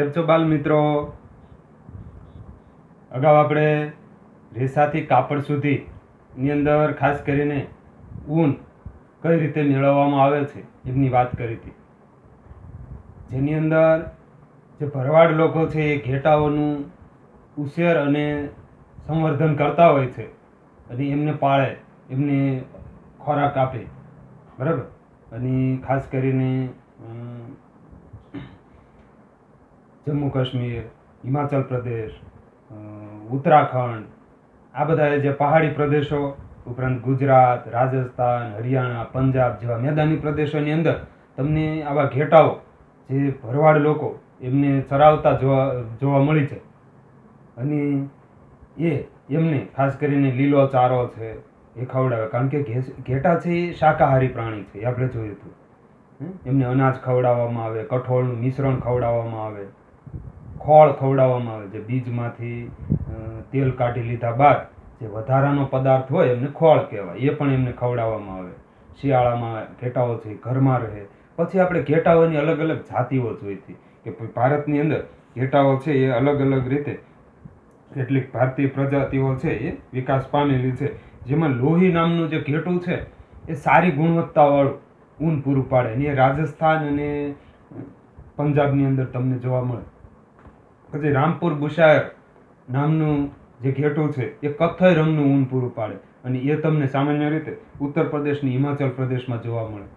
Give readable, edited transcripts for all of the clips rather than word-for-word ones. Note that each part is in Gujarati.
કેમ છો બાલ મિત્રો? અગાઉ આપણે રેસાથી કાપડ સુધીની અંદર ખાસ કરીને ઊન કઈ રીતે મેળવવામાં આવે છે એમની વાત કરી હતી, જેની અંદર જે ભરવાડ લોકો છે એ ઘેટાઓનું ઉછેર અને સંવર્ધન કરતા હોય છે અને એમને પાળે, એમને ખોરાક આપે, બરાબર. અને ખાસ કરીને જમ્મુ કાશ્મીર, હિમાચલ પ્રદેશ, ઉત્તરાખંડ, આ બધા જે પહાડી પ્રદેશો ઉપરાંત ગુજરાત, રાજસ્થાન, હરિયાણા, પંજાબ જેવા મેદાની પ્રદેશોની અંદર તમને આવા ઘેટાઓ જે ભરવાડ લોકો એમને ચરાવતા જોવા મળી છે. અને એમને ખાસ કરીને લીલો ચારો છે એ ખવડાવે, કારણ કે ઘેટા છે એ શાકાહારી પ્રાણી છે, એ આપણે જોયું હતું. એમને અનાજ ખવડાવવામાં આવે, કઠોળનું મિશ્રણ ખવડાવવામાં આવે, ખોળ ખવડાવવામાં આવે, જે બીજમાંથી તેલ કાઢી લીધા બાદ જે વધારાનો પદાર્થ હોય એમને ખોળ કહેવાય, એ પણ એમને ખવડાવવામાં આવે. શિયાળામાં ઘેટાઓ છે ઘરમાં રહે. પછી આપણે ઘેટાઓની અલગ અલગ જાતિઓ જોઈ હતી કે ભારતની અંદર ઘેટાઓ છે એ અલગ અલગ રીતે કેટલીક ભારતીય પ્રજાતિઓ છે એ વિકાસ પામેલી છે, જેમાં લોહી નામનું જે ઘેટું છે એ સારી ગુણવત્તાવાળું ઊન પૂરું પાડે, અને એ રાજસ્થાન અને પંજાબની અંદર તમને જોવા મળે. પછી રામપુર બુશાયર નામનું જે ઘેટું છે એ કથ્થઈ રંગનું ઊન પૂરું પાડે, અને એ તમને સામાન્ય રીતે ઉત્તર પ્રદેશની હિમાચલ પ્રદેશમાં જોવા મળે.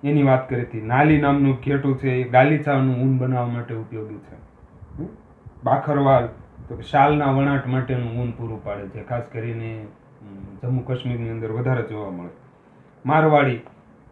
એની વાત કરી હતી. નાલી નામનું ઘેટું છે એ ગાલીચાનું ઊન બનાવવા માટે ઉપયોગી છે. બાખરવાલ તો શાલના વણાટ માટેનું ઊન પૂરું પાડે છે, ખાસ કરીને જમ્મુ કાશ્મીરની અંદર વધારે જોવા મળે. મારવાડી,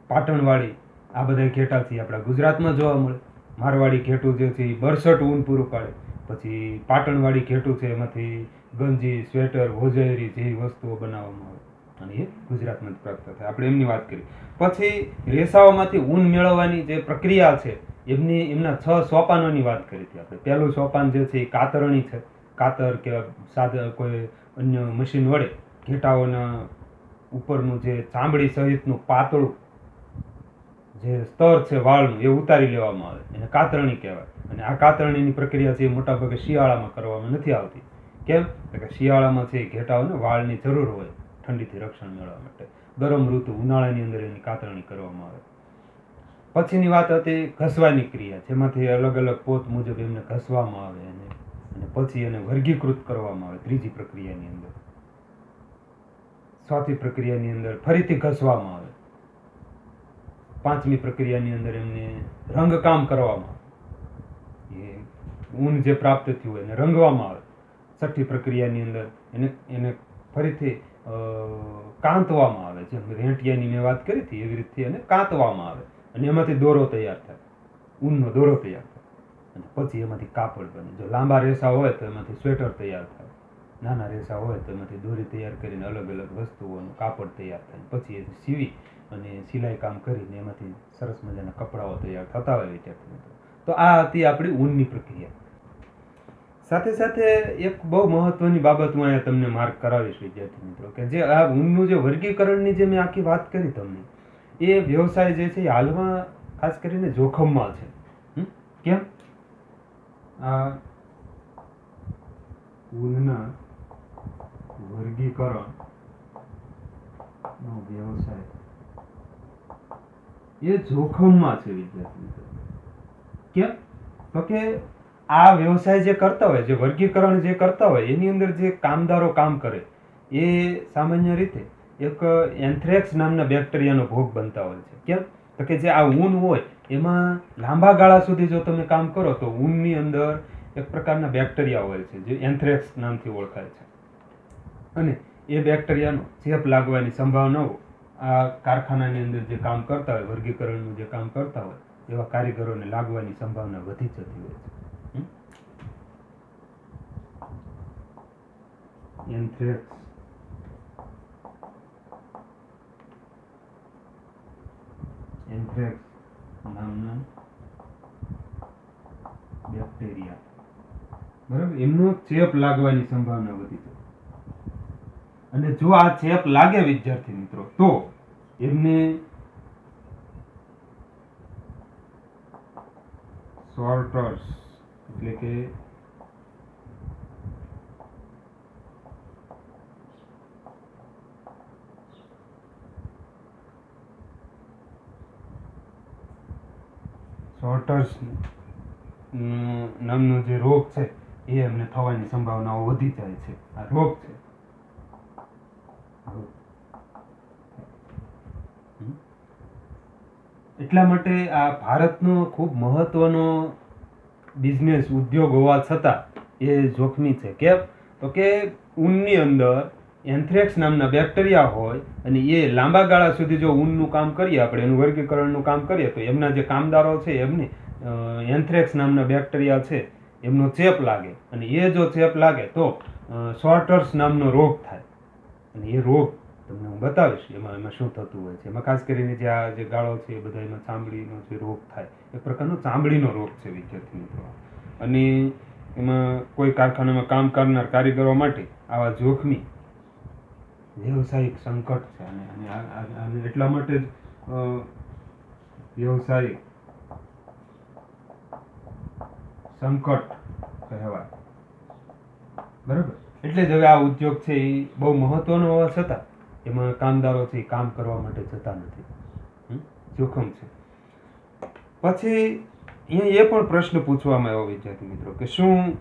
પાટણવાડી, આ બધા ઘેટાથી આપણા ગુજરાતમાં જોવા મળે. મારવાડી ઘેટું જે છે એ 62 ઊન પૂરું પાડે. પછી પાટણવાડી ઘેટું છે એમાંથી ગંજી, સ્વેટર, હોજેરી જેવી વસ્તુઓ બનાવવામાં આવે, અને એ ગુજરાતમાં જ પ્રાપ્ત થાય. આપણે એમની વાત કરી. પછી રેસાઓમાંથી ઊન મેળવવાની જે પ્રક્રિયા છે એમના 6 સોપાનોની વાત કરી હતી આપણે. પહેલું સોપાન જે છે એ કાતરણી છે. કાતર કે સાદા કોઈ અન્ય મશીન વડે ઘેટાઓના ઉપરનું જે ચામડી સહિતનું પાતળું જે સ્તર છે વાળનું એ ઉતારી લેવામાં આવે, એને કાતરણી કહેવાય. અને આ કાતરણીની પ્રક્રિયા છે એ મોટાભાગે શિયાળામાં કરવામાં નથી આવતી. કેમ? કે શિયાળામાં છે ઘેટાઓને વાળની જરૂર હોય ઠંડીથી રક્ષણ મેળવવા માટે. ગરમ ઋતુ ઉનાળાની અંદર એની કાતરણી કરવામાં આવે. પછીની વાત હતી ઘસવાની ક્રિયા, જેમાંથી અલગ અલગ પોત મુજબ એમને ઘસવામાં આવે અને પછી એને વર્ગીકૃત કરવામાં આવે. ત્રીજી પ્રક્રિયાની અંદર, ચોથી પ્રક્રિયાની અંદર ફરીથી ઘસવામાં આવે. પાંચમી પ્રક્રિયાની અંદર એમને રંગકામ કરવામાં આવે, એ ઊન જે પ્રાપ્ત થયું હોય એને રંગવામાં આવે. છઠ્ઠી પ્રક્રિયાની અંદર એને ફરીથી કાંતવામાં આવે, જેમ રેંટિયાની મેં વાત કરી હતી એવી રીતે એને કાંતવામાં આવે, અને એમાંથી દોરો તૈયાર થાય, ઊનનો દોરો તૈયાર થાય. અને પછી એમાંથી કાપડ બને. જો લાંબા રેસા હોય તો એમાંથી સ્વેટર તૈયાર થાય, નાના રેસા હોય તો એમાંથી દોરી તૈયાર કરીને અલગ અલગ વસ્તુઓનું કાપડ તૈયાર થાય. પછી એ સીવી અને સિલાઈ કામ કરીને એમાંથી સરસ મજાના કપડાઓ તૈયાર થતા હોય વિદ્યાર્થી મિત્રો. તો આ હતી આપણી ઊનની પ્રક્રિયા. સાથે સાથે એક બહુ મહત્વની બાબત હું અહીંયા તમને માર્ક કરાવીશ વિદ્યાર્થી મિત્રો, કે જે આ ઊનનું જે વર્ગીકરણની જે મેં આખી વાત કરી તમને, એ વ્યવસાય જે છે એ હાલમાં ખાસ કરીને જોખમમાં છે. કેમ? આ ઊનના વર્ગીકરણ નો વ્યવસાય એ જોખમમાં છે વિદ્યાર્થી મિત્રો. કેમ? તો કે આ વ્યવસાય જે કરતા હોય, જે વર્ગીકરણ જે કરતા હોય, એની અંદર જે કામદારો કામ કરે એ સામાન્ય રીતે એક એન્થ્રેક્સ નામના બેક્ટેરિયાનો ભોગ બનતા હોય છે. કેમ? તો કે જે આ ઊન હોય એમાં લાંબા ગાળા સુધી જો તમે કામ કરો તો ઊનની અંદર એક પ્રકારના બેક્ટેરિયા હોય છે જે એન્થ્રેક્સ નામથી ઓળખાય છે, અને એ બેક્ટેરિયાનો ચેપ લાગવાની સંભાવનાઓ આ કારખાનાની અંદર જે કામ કરતા હોય, વર્ગીકરણનું જે કામ કરતા હોય એવા કારીગરોને લાગવાની સંભાવના વધી જતી હોય છે. એન્થ્રેક્સ નામના બેક્ટેરિયા, બરાબર, એમનો ચેપ લાગવાની સંભાવના વધી છે. અને જો આ ચેપ લાગે વિદ્યાર્થી મિત્રો તો એમને સોર્ટર્સ એટલે કે શોર્ટર્સ નામનો જે રોગ છે એ એમને થવાની સંભાવનાઓ વધી જાય છે. આ રોગ છે. એટલા માટે આ ભારતનો ખૂબ મહત્વનો બિઝનેસ ઉદ્યોગ હોવા છતાં એ જોખમી છે. કેમ? તો કે ઊનની અંદર એન્થ્રેક્સ નામના બેક્ટેરિયા હોય અને એ લાંબા ગાળા સુધી જો ઊનનું કામ કરીએ, આપણે એનું વર્ગીકરણનું કામ કરીએ, તો એમના જે કામદારો છે એમને એન્થ્રેક્સ નામના બેક્ટેરિયા છે એમનો ચેપ લાગે, અને એ જો ચેપ લાગે તો શોર્ટર્સ નામનો રોગ થાય. અને એ રોગ તમને હું બતાવીશ એમાં શું થતું હોય છે. એમાં ખાસ કરીને જે આ જે ગાળો છે એ બધા એમાં ચામડીનો જે રોગ થાય, એક પ્રકારનો ચામડીનો રોગ છે વિદ્યાર્થી મિત્રો. અને એમાં કોઈ કારખાનામાં કામ કરનાર કારીગરો માટે આવા જોખમી વ્યવસાયિક સંકટ છે. અને એટલા માટે જ વ્યવસાયિક સંકટ કહેવાય. બરાબર? એટલે જ હવે આ ઉદ્યોગ છે એ બહુ મહત્વનો હોવા છતાં એમાં કામદારો છે એ કામ કરવા માટે જતા નથી. જોખમ છે. પછી અહીંયા એ પણ પ્રશ્ન પૂછવામાં આવ્યો વિદ્યાર્થી મિત્રો કે શું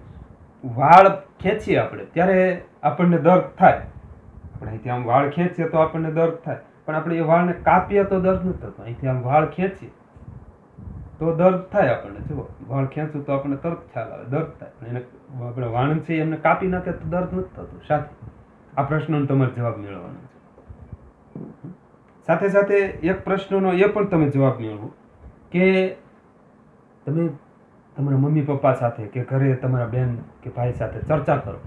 વાળ ખેંચીએ આપણે ત્યારે આપણને દર્દ થાય? આપણે અહીંથી આમ વાળ ખેંચીએ તો આપણને દર્દ થાય, પણ આપણે એ વાળને કાપીએ તો દર્દ નથી થતો. અહીંથી આમ વાળ ખેંચીએ તો દર્દ થાય આપણને. જુઓ, વાળ ખેંચું તો આપણને તરત ખ્યાલ આવે, દર્દ થાય. પણ એને આપણે વાળંદ છે એમને કાપી નાખે તો દર્દ નથી થતું. સાથે આ પ્રશ્નનો તમારે જવાબ મેળવવાનો છે. સાથે સાથે એક પ્રશ્નનો એ પણ તમે જવાબ મેળવો કે તમે તમારા મમ્મી પપ્પા સાથે કે ઘરે તમારા બેન કે ભાઈ સાથે ચર્ચા કરો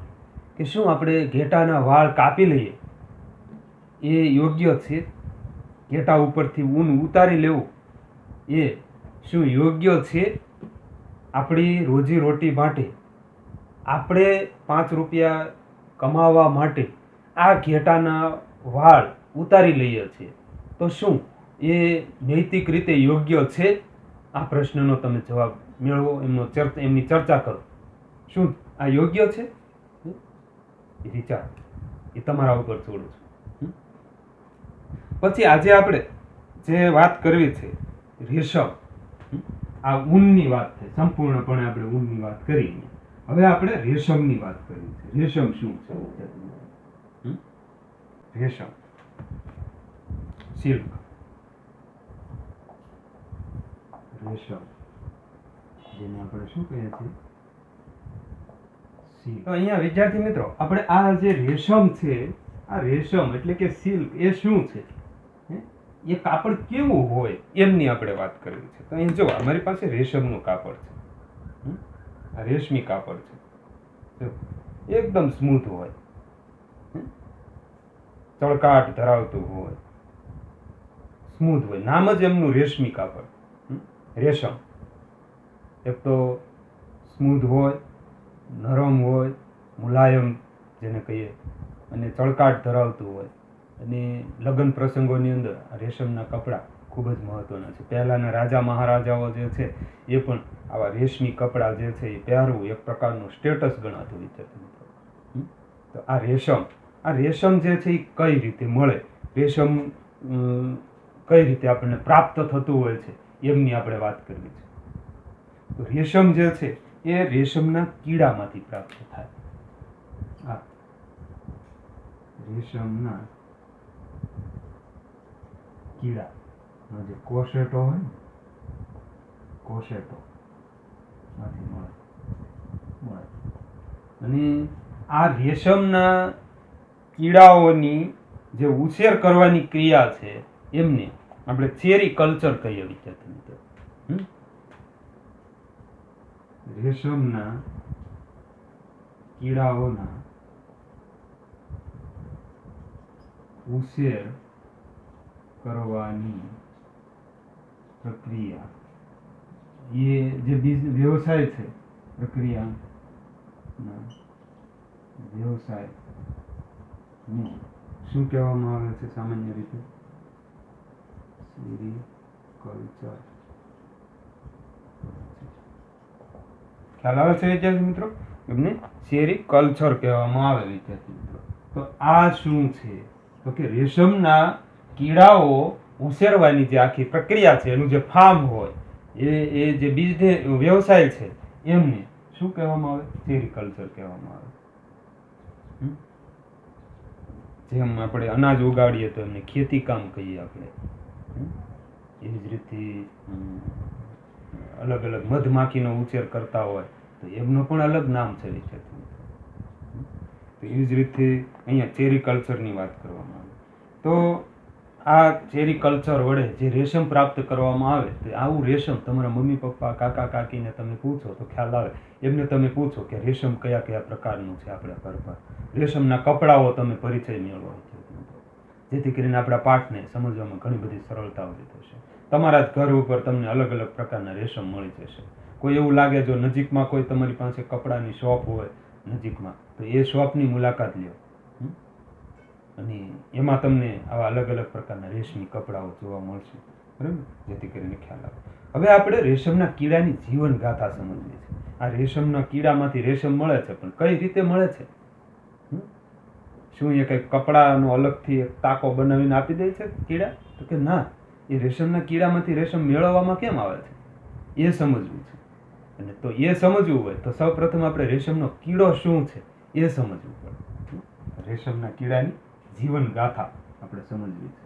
કે શું આપણે ઘેટાના વાળ કાપી લઈએ એ યોગ્ય છે? ઘેટા ઉપરથી ઊન ઉતારી લેવું એ શું યોગ્ય છે? આપણી રોજી રોટી માટે, આપણે 5 રૂપિયા કમાવા માટે આ ઘેટાના વાળ ઉતારી લઈએ છીએ, તો શું એ નૈતિક રીતે યોગ્ય છે? આ પ્રશ્નનો તમે જવાબ મેળવો, એમની ચર્ચા કરો. શું આ યોગ્ય છે? એ વિચાર એ તમારા ઉપર છોડું છું. પછી આજે આપણે જે વાત કરવી છે રેશમ, આ ઊનની વાત થઈ, સંપૂર્ણપણે આપણે ઊનની વાત કરી. હવે આપણે રેશમની વાત કરવી છે. રેશમ શું છે? રેશમ, સિલ્ક, રેશમ, જેને આપણે શું કહીએ છીએ? સિલ્ક. તો અહીંયા વિદ્યાર્થી મિત્રો આપણે આ જે રેશમ છે, આ રેશમ એટલે કે સિલ્ક એ શું છે, એ કાપડ કેવું હોય એમની આપણે વાત કરવી છે. તો અહીં જો અમારી પાસે રેશમનું કાપડ છે. આ રેશમી કાપડ છે, એકદમ સ્મૂથ હોય, ચળકાટ ધરાવતું હોય, સ્મૂથ હોય. નામ જ એમનું રેશમી કાપડ, રેશમ. એક તો સ્મૂથ હોય, નરમ હોય, મુલાયમ જેને કહીએ, અને ચળકાટ ધરાવતું હોય. અને લગ્ન પ્રસંગોની અંદર રેશમના કપડાં ખૂબ જ મહત્વના છે. પહેલાંના રાજા મહારાજાઓ જે છે એ પણ આવા રેશમી કપડાં જે છે એ પહેરવું એક પ્રકારનું સ્ટેટસ ગણાતું વિદ્યાર્થી મિત્રો. તો આ રેશમ જે છે એ કઈ રીતે મળે, રેશમ કઈ રીતે આપણને પ્રાપ્ત થતું હોય છે એમની આપણે વાત કરવી છે. તો રેશમ જે છે એ રેશમના કીડામાંથી પ્રાપ્ત થાય. આ રેશમના કીડાનો જે કોશેટો હોય ને, કોશેટો માંથી મળે. અને આ રેશમના કીડાઓની જે ઉછેર કરવાની ક્રિયા છે એમને આપણે સેરી કલ્ચર કહીએ વિદ્યાર્થી મિત્રો. રેશમના કીડાઓના ઉછેર કરવાની પ્રક્રિયા, એ જે વ્યવસાય છે, પ્રક્રિયા વ્યવસાય શું કહેવામાં આવે છે સામાન્ય રીતે? સેરીકલ્ચર. ખ્યાલ આવે છે વિદ્યાર્થી મિત્રો? એમને સેરીકલ્ચર કહેવામાં આવે વિદ્યાર્થી મિત્રો. તો આ શું છે? તો કે રેશમના કીડાઓ ઉછેરવાની જે આખી પ્રક્રિયા છે, એનું જે ફાર્મ હોય, એ જે બિઝનેસ વ્યવસાય છે, એમને શું કહેવામાં આવે? સેરીકલ્ચર કહેવામાં આવે. જેમ આપણે અનાજ ઉગાડીએ તો એમને ખેતી કામ કહીએ આપણે. એવી જ રીતે અલગ અલગ મધમાખીનો ઉછેર કરતા હોય તો એમનું પણ અલગ નામ છે વિદ્યાર્થી મિત્રો. તો એવી જ રીતે અહીંયા સેરીકલ્ચરની વાત કરવામાં આવે. તો આ સેરીકલ્ચર વડે જે રેશમ પ્રાપ્ત કરવામાં આવે, તો આવું રેશમ તમારા મમ્મી પપ્પા કાકા કાકીને તમે પૂછો તો ખ્યાલ આવે. એમને તમે પૂછો કે રેશમ કયા કયા પ્રકારનું છે આપણા ઘર પર, રેશમના કપડાઓ તમે પરિચય મેળવો, જેથી કરીને આપણા પાઠને સમજવામાં ઘણી બધી સરળતા ઊભી થશે. તમારા જ ઘર ઉપર તમને અલગ અલગ પ્રકારના રેશમ મળી જશે. કોઈ એવું લાગે જો નજીકમાં કોઈ તમારી પાસે કપડાની શોપ હોય નજીકમાં, તો એ શોપની મુલાકાત લ્યો અને એમાં તમને આવા અલગ અલગ પ્રકારના રેશમી કપડાઓ જોવા મળશે. બરાબર? જેથી કરીને ખ્યાલ આવે. હવે આપણે રેશમના કીડાની જીવન ગાથા સમજવી છે. આ રેશમના કીડામાંથી રેશમ મળે છે, પણ કઈ રીતે મળે છે? શું એ કંઈક કપડાનો અલગથી એક ટાંકો બનાવીને આપી દે છે કીડા? તો કે ના, એ રેશમના કીડામાંથી રેશમ મેળવવામાં કેમ આવે છે એ સમજવું છે. અને તો એ સમજવું હોય તો સૌપ્રથમ આપણે રેશમનો કીડો શું છે એ સમજવું પડે. રેશમના કીડાની જીવન ગાથા આપણે સમજવી છે.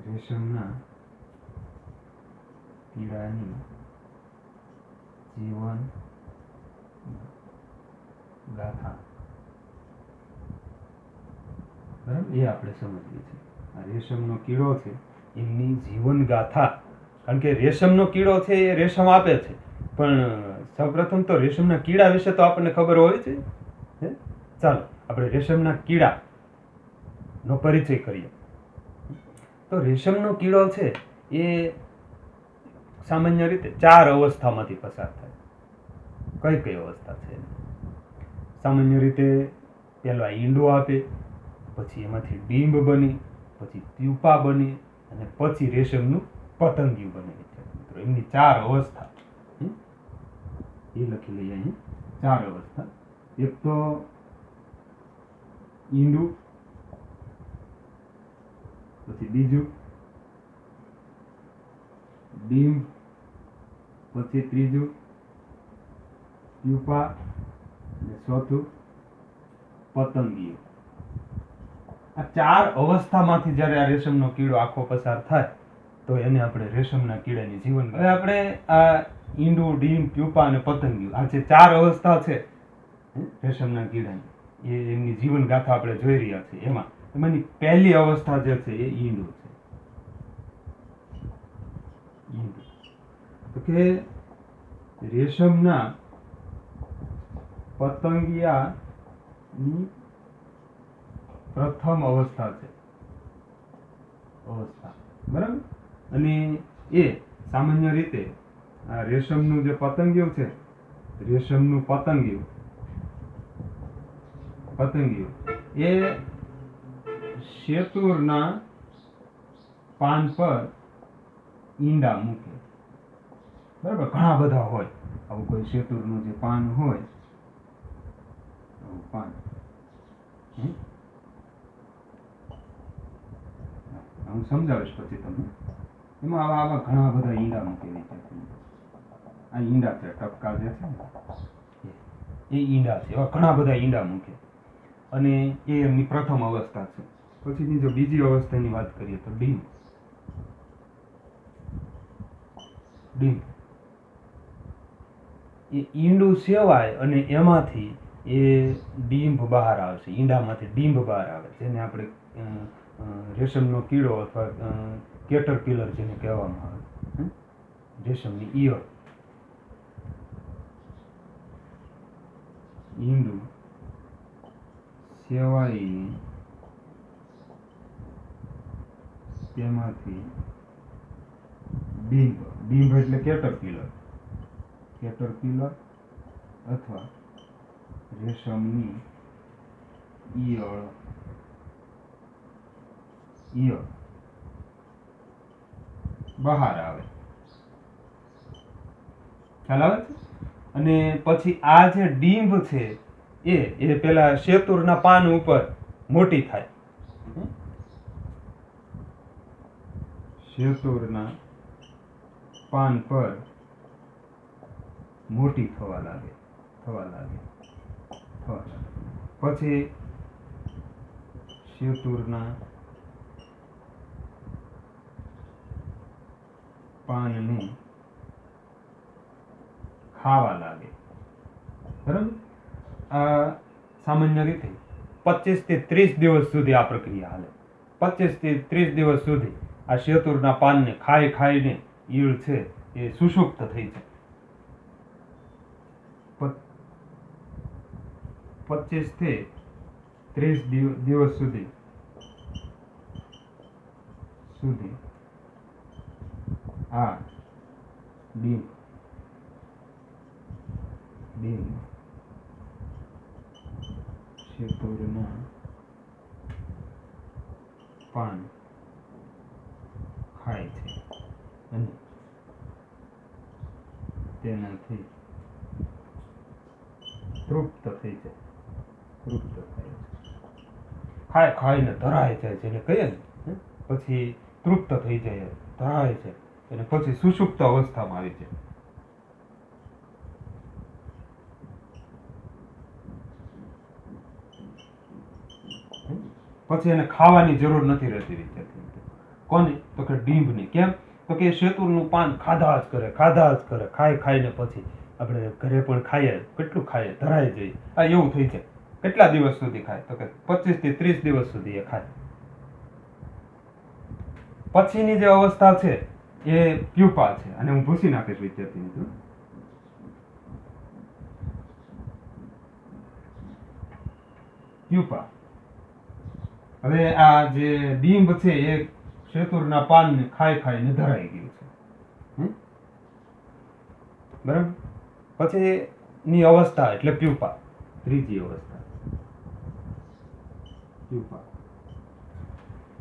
રેશમના કીડાની જીવન ગાથા, બરાબર, એ આપણે સમજવી છે. આ રેશમનો કીડો છે એમની જીવન ગાથા. કારણ કે રેશમનો કીડો છે એ રેશમ આપે છે, પણ સૌપ્રથમ તો રેશમના કીડા વિશે તો આપણને ખબર હોય છે. ચાલો આપણે રેશમના કીડાનો પરિચય કરીએ. તો રેશમનો કીડો છે એ સામાન્ય રીતે 4 અવસ્થામાંથી પસાર થાય. કઈ કઈ અવસ્થા છે? સામાન્ય રીતે પહેલા ઈંડો આપે, પછી એમાંથી ડીંબ બની, પછી પ્યુપા બની, અને પછી રેશમનું પતંગિયું બને. મિત્રો એમની 4 અવસ્થા એ લખી લઈએ અહીં. 4 અવસ્થા. એક તો ઈંડું, પછી બીજું ડીંબ, પછી ત્રીજું પ્યુપા, અને ચોથું પતંગિયું. આ 4 અવસ્થામાંથી જ્યારે આ રેશમનો કીડો આખો પસાર થાય તો એને આપણે રેશમના કીડાની જીવન. હવે આપણે આ ઈંડું, ડીમ, પ્યુપા અને પતંગિયું, આ જે 4 અવસ્થા છે રેશમના કીડાની, એ એમની જીવન ગાથા આપણે જોઈ રહ્યા છીએ. એમાંની પહેલી અવસ્થા જે છે એ ઈંડું છે. ઈંડું તો કે રેશમના પતંગિયાની પ્રથમ અવસ્થા છે. બરાબર? અને એ સામાન્ય રીતે આ રેશમનું જે પતંગિયું છે, રેશમનું પતંગિયું એ શેતુરના પાન પર ઈંડા મૂકે. બરાબર? ઘણા બધા હોય આવું. કોઈ શેતુરનું જે પાન હોય, પાન, હું સમજાવીશ પછી તમને. એમાં આવા ઘણા બધા ઈંડા મૂકે. આ ઈંડા છે, ટપકા જે છે ને એ ઈંડા છે. એવા ઘણા બધા ઈંડા મૂકે, અને એ એમની પ્રથમ અવસ્થા છે. પછીની જો બીજી અવસ્થાની વાત કરીએ તો ડીમ. એ ઈંડું સેવાય અને એમાંથી એ ડીંભ બહાર આવે છે. ઈંડામાંથી ડીંભ બહાર આવે, જેને આપણે રેશમનો કીડો અથવા કેટરપિલર જેને કહેવામાં આવે, રેશમની ઈયળ. ઈંડું સેવાય તેમાંથી ડીંભ એટલે કેટરપિલર અથવા રેશમની ઈયળ ય બહાર આવે, ખ્યાલ આવે છે? અને પછી આ જે ડીંભ છે એ પેલા શેતુરના પાન ઉપર મોટી થાય, શેતુરના પાન પર મોટી થવા લાગે. પછી શેતુરના પાનને ખાવા લાગે. બરાબર? આ સામાન્ય રીતે 25 થી 30 દિવસ સુધી આ પ્રક્રિયા હાલે. 25 થી 30 દિવસ સુધી આ શેતુરના પાનને ખાઈને ઈયળ છે એ સુષુપ્ત થઈ જાય. 25 થી 30 દિવસ સુધી આ ડીંભ શેતુરના પાન ખાય છે અને તેનાથી તૃપ્ત થઈ જાય, ખાઈને ધરાય જાય છે એને કહીએ ને, પછી તૃપ્ત થઈ જાય, ધરાય છે અને પછી સુષુપ્ત અવસ્થામાં આવી જાય. પછી એને ખાવાની જરૂર નથી રહેતી વિદ્યાર્થી. કોને? તો કે ડીંભની. કેમ? તો કે શેતુરનું પાન ખાધા જ કરે, ખાઈને પછી આપણે ઘરે પણ ખાઈએ, કેટલું ખાઈએ, ધરાઈ જઈએ. આ એવું થઈ જાય. કેટલા દિવસ સુધી ખાય? તો કે 25 થી 30 દિવસ સુધી એ ખાય. પછીની જે અવસ્થા છે એ પ્યુપા છે, અને હું ભૂસી નાખીશ વિદ્યાર્થી મિત્રો. પ્યુપા. હવે આ જે ડીંભ છે એ શેતુરના પાનને ખાઈને ધરાઈ ગયું છે. બરાબર? પછી ની અવસ્થા એટલે પ્યુપા, ત્રીજી અવસ્થા પ્યુપા.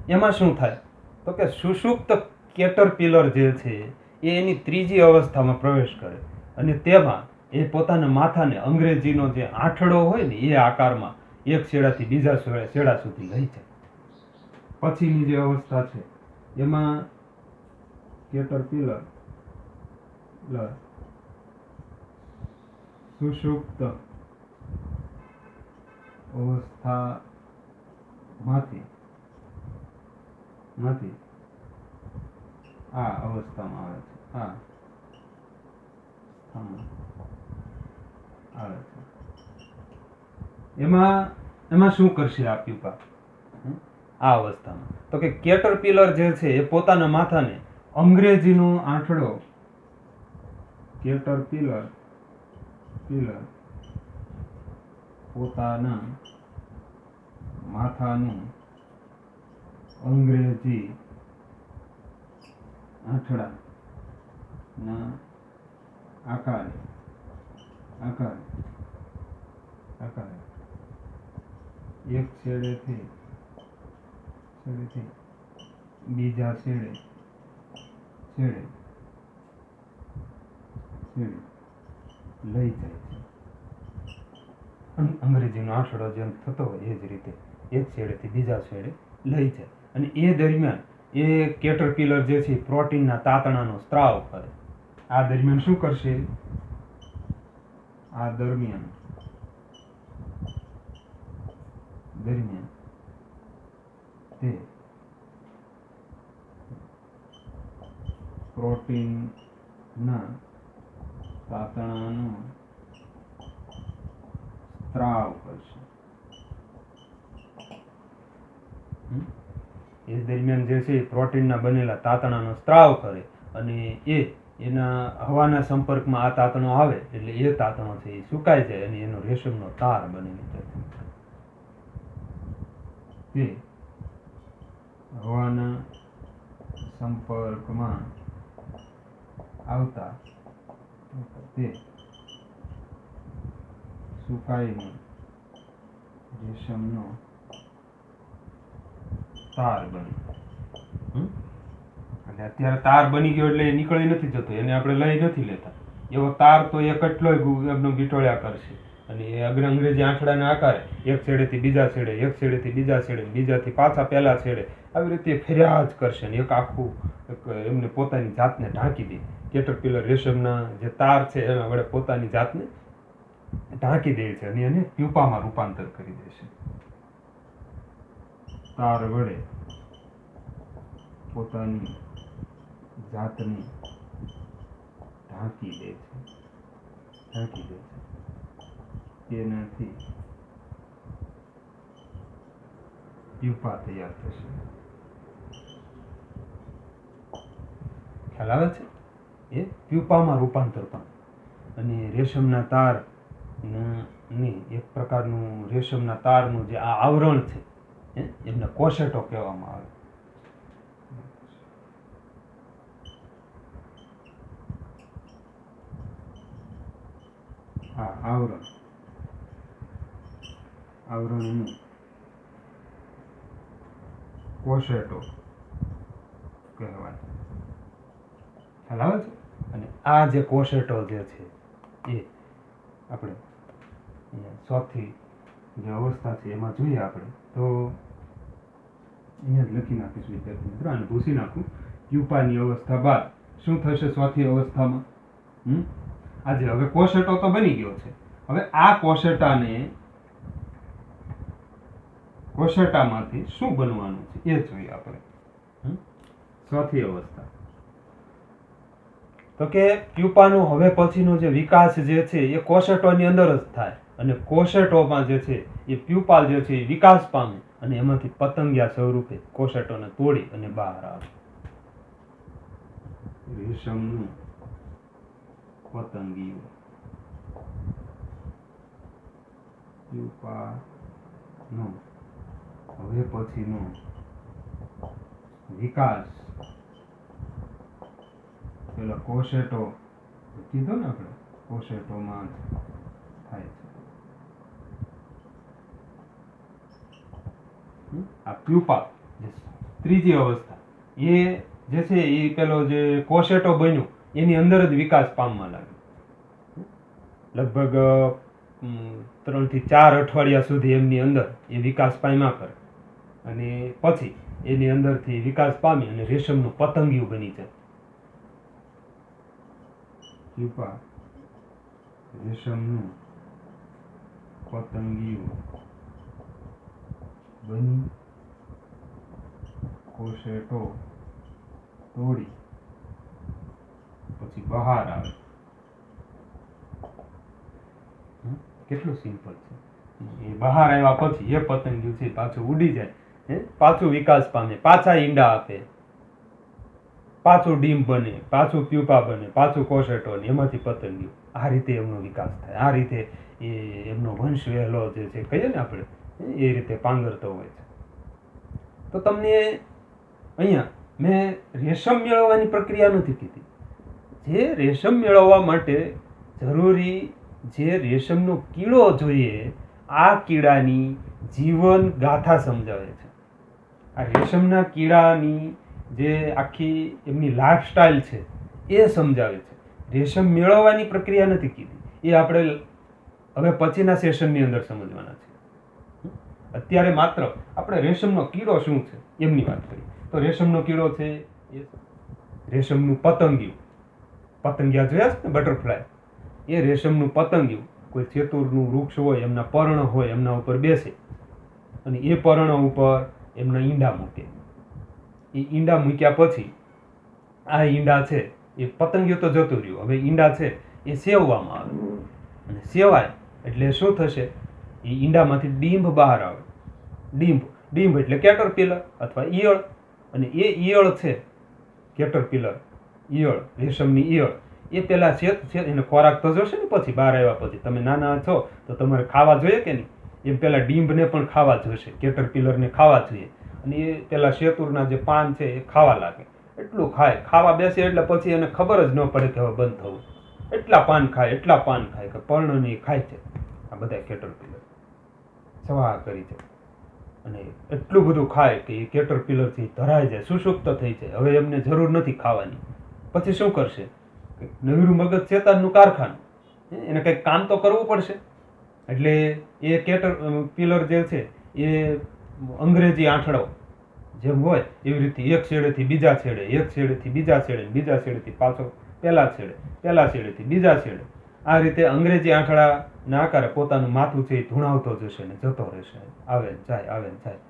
એમાં શું થાય? તો કે સુષુપ્ત કેટરપિલર જે છે એ એની ત્રીજી અવસ્થામાં પ્રવેશ કરે અને તેમાં એ પોતાના માથાને અંગ્રેજીનો જે આંઠડો હોય ને એ આકારમાં એક છેડાથી બીજા છેડા સુધી લઈ જાય. પછીની જે અવસ્થા છે એમાં કેટરપિલર સુષુપ્ત અવસ્થામાંથી આ અવસ્થામાં આવે છે. એમાં શું કરશે આ પ્યુપા આ અવસ્થામાં? તો કે કેટરપિલર જે છે એ પોતાના માથાને અંગ્રેજીનો આંઠડો પોતાના માથાનું અંગ્રેજી આંઠડાના આકારે એક છેડેથી બીજા છેડે લઈ જાય છે. અંગ્રેજીનો આંઠડો જેમ થતો હોય એ જ રીતે એક છેડેથી બીજા છેડે લઈ જાય. અને એ દરમિયાન એ કેટરપિલર જે છે પ્રોટીનના તાતણાનો સ્ત્રાવ કરે. આ દરમિયાન શું કરશે? આ દરમિયાન તે પ્રોટીનના તાતણાનો સ્ત્રાવ કરશે. એ દરમિયાન જે છે પ્રોટીનના બનેલા તાતણાનો સ્ત્રાવ કરે અને એના હવાના સંપર્કમાં આ તાતણો આવે એટલે એ તાતણો છે એ સુકાઈ જાય અને એનો રેશમનો તાર બની જાય. તે હવાના સંપર્કમાં આવતા તે સુકાઈને રેશમનો તાર બને. એટલે અત્યારે તાર બની ગયો એટલે એ નીકળી નથી જતો, એને આપણે લઈ નથી લેતા. એવો તાર તો એ કેટલોય એમનો બીટોળ્યા કરશે, અને એ અંગ્રેજી આંખડાના આકારે એક છેડેથી બીજા છેડે, એક છેડેથી બીજા છેડે, બીજાથી પાછા પહેલા છેડે, આવી રીતે ફેર્યા જ કરશે. ને એક આખું એમને પોતાની જાતને ઢાંકી દે. કેટરપિલર રેશમના જે તાર છે એના વડે પોતાની જાતને ઢાંકી દે છે અને એને પ્યુપામાં રૂપાંતર કરી દે છે. તાર વડે પોતાની જાતને ઢાંકી દે છે. તેનાથી પ્યુપા તૈયાર થશે. ખ્યાલ આવે છે? એ પ્યુપામાં રૂપાંતર પામે. અને રેશમના તાર ને એક પ્રકારનું રેશમના તારનું જે આ આવરણ છે એમને કોશેટો કહેવામાં આવે. હા, આવરણનું કોશેટો કહેવાય. ખ્યાલ આવે છે? અને આ જે કોશેટો જે છે એ આપણે ચોથી જે અવસ્થા છે એમાં જોઈએ આપણે તો અહીંયા જ લખી નાખીશું વિદ્યાર્થી મિત્રો, અને ભૂસી નાખું. પ્યુપાની અવસ્થા બાદ શું થશે ચોથી અવસ્થામાં? આજે હવે કોશેટો તો બની ગયો છે. હવે આ કોશેટામાંથી શું બનવાનું છે એ જોઈએ આપણે. ચોથી અવસ્થા તો કે પ્યુપાનો હવે પછીનો જે વિકાસ જે છે એ કોશેટોની અંદર જ થાય, અને કોશેટોમાં જે છે એ પ્યુપાલ જે છે એ વિકાસ પામે અને એમાંથી પતંગિયા સ્વરૂપે કોશેટોને તોડી અને બહાર આવે. રેશમનું પતંગિયું પ્યુપાનો હવે પછીનો વિકાસ પેલા કોશેટો કીધો ને આપણે, કોશેટોમાં થાય છે. આ પ્યુપા જે ત્રીજી અવસ્થા એ જે છે એ પેલો જે કોશેટો બન્યો એની અંદર જ વિકાસ પામવા લાગ્યો. લગભગ 3 થી 4 અઠવાડિયા સુધી એમની અંદર એ વિકાસ પામ્યા કરે, અને પછી એની અંદરથી વિકાસ પામી અને રેશમનું પતંગિયું બની જાય. પ્યુપા રેશમનું પતંગિયું બની કોશેટો તોડી પછી બહાર આવે. કેટલું સિમ્પલ છે. એ બહાર આવ્યા પછી એ પતંગિયું છે પાછું ઉડી જાય, પાછું વિકાસ પામે, પાછા ઈંડા આપે, પાછું ડીમ બને, પાછું પ્યુપા બને, પાછું કોશેટો, એમાંથી પતંગિયું. આ રીતે એમનો વિકાસ થાય. આ રીતે એ એમનો વંશ વહેલો જે છે કહીએ ને આપણે એ રીતે પાંગરતો હોય છે. તો તમને અહીંયા મેં રેશમ મેળવવાની પ્રક્રિયા નથી કીધી. જે રેશમ મેળવવા માટે જરૂરી જે રેશમનો કીડો જોઈએ, આ કીડાની જીવન ગાથા સમજાવે છે. આ રેશમના કીડાની જે આખી એમની લાઈફસ્ટાઈલ છે એ સમજાવે છે. રેશમ મેળવવાની પ્રક્રિયા નથી કીધી. એ આપણે હવે પછીના સેશનની અંદર સમજવાના છે. અત્યારે માત્ર આપણે રેશમનો કીડો શું છે એમની વાત કરીએ. તો રેશમનો કીડો છે એ રેશમનું પતંગિયું, પતંગિયા જોયા છે ને, બટરફ્લાય, એ રેશમનું પતંગિયું કોઈ ચેતુરનું વૃક્ષ હોય, એમના પર્ણ હોય, એમના ઉપર બેસે અને એ પર્ણ ઉપર એમના ઈંડા મૂકે. એ ઈંડા મૂક્યા પછી આ ઈંડા છે એ પતંગિયું તો જતું રહ્યું, હવે ઈંડા છે એ સેવવામાં આવે, અને સેવાય એટલે શું થશે? એ ઈંડામાંથી ડીંભ બહાર આવે. ડીંભ એટલે કેટરપિલર અથવા ઈયળ, અને એ ઈયળ છે કેટરપિલર ઈયળ, રેશમની ઈયળ, એ પેલા એને ખોરાક તો જોશે ને. પછી બહાર આવ્યા પછી તમે નાના છો તો તમારે ખાવા જોઈએ કે નહીં? એમ પેલા ડીંભને પણ ખાવા જોશે, કેટરપિલરને ખાવા જોઈએ, અને એ પેલા શેતુરના જે પાન છે એ ખાવા લાગે. એટલું ખાય, ખાવા બેસે એટલે પછી એને ખબર જ ન પડે કે હવે બંધ થવું. એટલા પાન ખાય કે પર્ણને ખાય છે આ બધા કેટરપિલર સવા કરી છે. અને એટલું બધું ખાય કે એ કેટરપિલરથી ધરાઈ જાય, સુષુપ્ત થઈ જાય, હવે એમને જરૂર નથી ખાવાની. પછી શું કરશે? નવીરું મગજ શેતાનનું કારખાનું, એને કંઈક કામ તો કરવું પડશે. એટલે એ કેટરપિલર જે છે એ અંગ્રેજી આંઠડો જેમ હોય એવી રીતે એક છેડેથી બીજા છેડે, એક છેડેથી બીજા છેડે, બીજા છેડેથી પાછો પહેલા છેડે, પહેલા છેડેથી બીજા છેડે, આ રીતે અંગ્રેજી આંઠડાના આકારે પોતાનું માથું છે એ ધૂણાવતો જશે ને જતો રહેશે, આવે ને જાય, આવે ને જાય.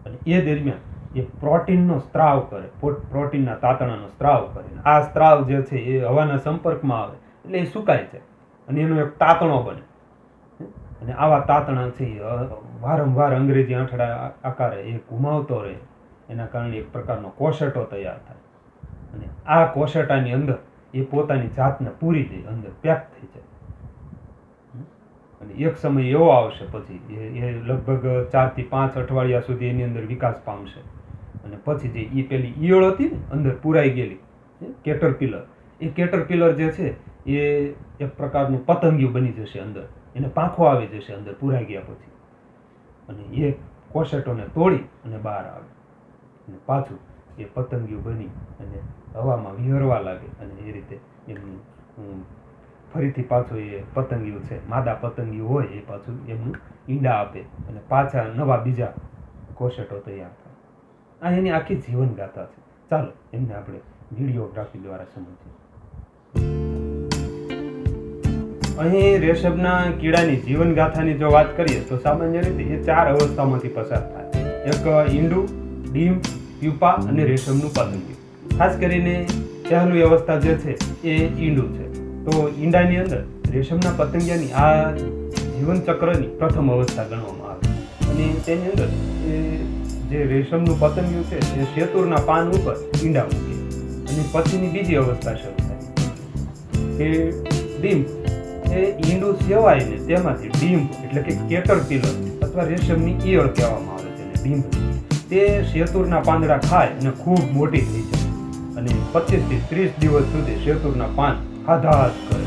અને એ દરમિયાન એ પ્રોટીનનો સ્ત્રાવ કરે, પ્રોટીનના તાતણાનો સ્ત્રાવ કરે. આ સ્ત્રાવ જે છે એ હવાના સંપર્કમાં આવે એટલે એ સુકાય છે અને એનો એક તાતણો બને. અને આવા તાતણા છે વારંવાર અંગ્રેજી આંઠડા આકારે એ ઘુમાવતો રહે, એના કારણે એક પ્રકારનો કોશેટો તૈયાર થાય. અને આ કોશેટાની અંદર એ પોતાની જાતને પૂરી દે, અંદર પેક થઈ જાય. અને એક સમય એવો આવશે પછી એ લગભગ 4 થી 5 અઠવાડિયા સુધી એની અંદર વિકાસ પામશે. અને પછી જે એ પેલી ઈયળ હતી ને અંદર પુરાઈ ગયેલી કેટરપિલર, એ કેટરપિલર જે છે એ એક પ્રકારનું પતંગિયું બની જશે અંદર, એને પાંખો આવી જશે અંદર પુરાઈ ગયા પછી. અને એ કોશેટોને તોડી અને બહાર આવે અને પાછું એ પતંગિયું બની અને હવામાં વિહરવા લાગે. અને એ રીતે એમનું ફરીથી પાછું એ પતંગિયું છે, માદા પતંગિયું હોય એ પાછું એમનું ઈંડા આપે અને પાછા નવા બીજા કોશેટો તૈયાર થાય. આ એની આખી જીવનગાથા છે. ચાલો એમને આપણે વિડીયોગ્રાફી દ્વારા સમજીએ. અહીં રેશમના કીડાની જીવનગાથાની જો વાત કરીએ તો સામાન્ય રીતે એ 4 અવસ્થામાંથી પસાર થાય. એક ઈંડું, ડીમ, પ્યુપા અને રેશમનું પતંગિયું. ખાસ કરીને પહેલી અવસ્થા જે છે એ ઈંડું છે. તો ઈંડાની અંદર રેશમના પતંગિયાની આ જીવન ચક્રની પ્રથમ અવસ્થા ગણવામાં આવે. અને તેની અંદર એ જે રેશમનું પતંગિયું છે એ શેતુરના પાન ઉપર ઈંડા મૂકે. અને પછીની બીજી અવસ્થા શરૂ થાય કે ડીમ. એ ઈંડું સેવાય ને તેમાંથી ડીમ્બ એટલે કે કેટરપિલર અથવા રેશમની ઈયળ કહેવામાં આવે છે. ડીમ્બ તે શેતુરના પાંદડા ખાય અને ખૂબ મોટી થઈ જાય અને 25 થી 30 દિવસ સુધી શેતુરના પાન ખાધા જ કરે.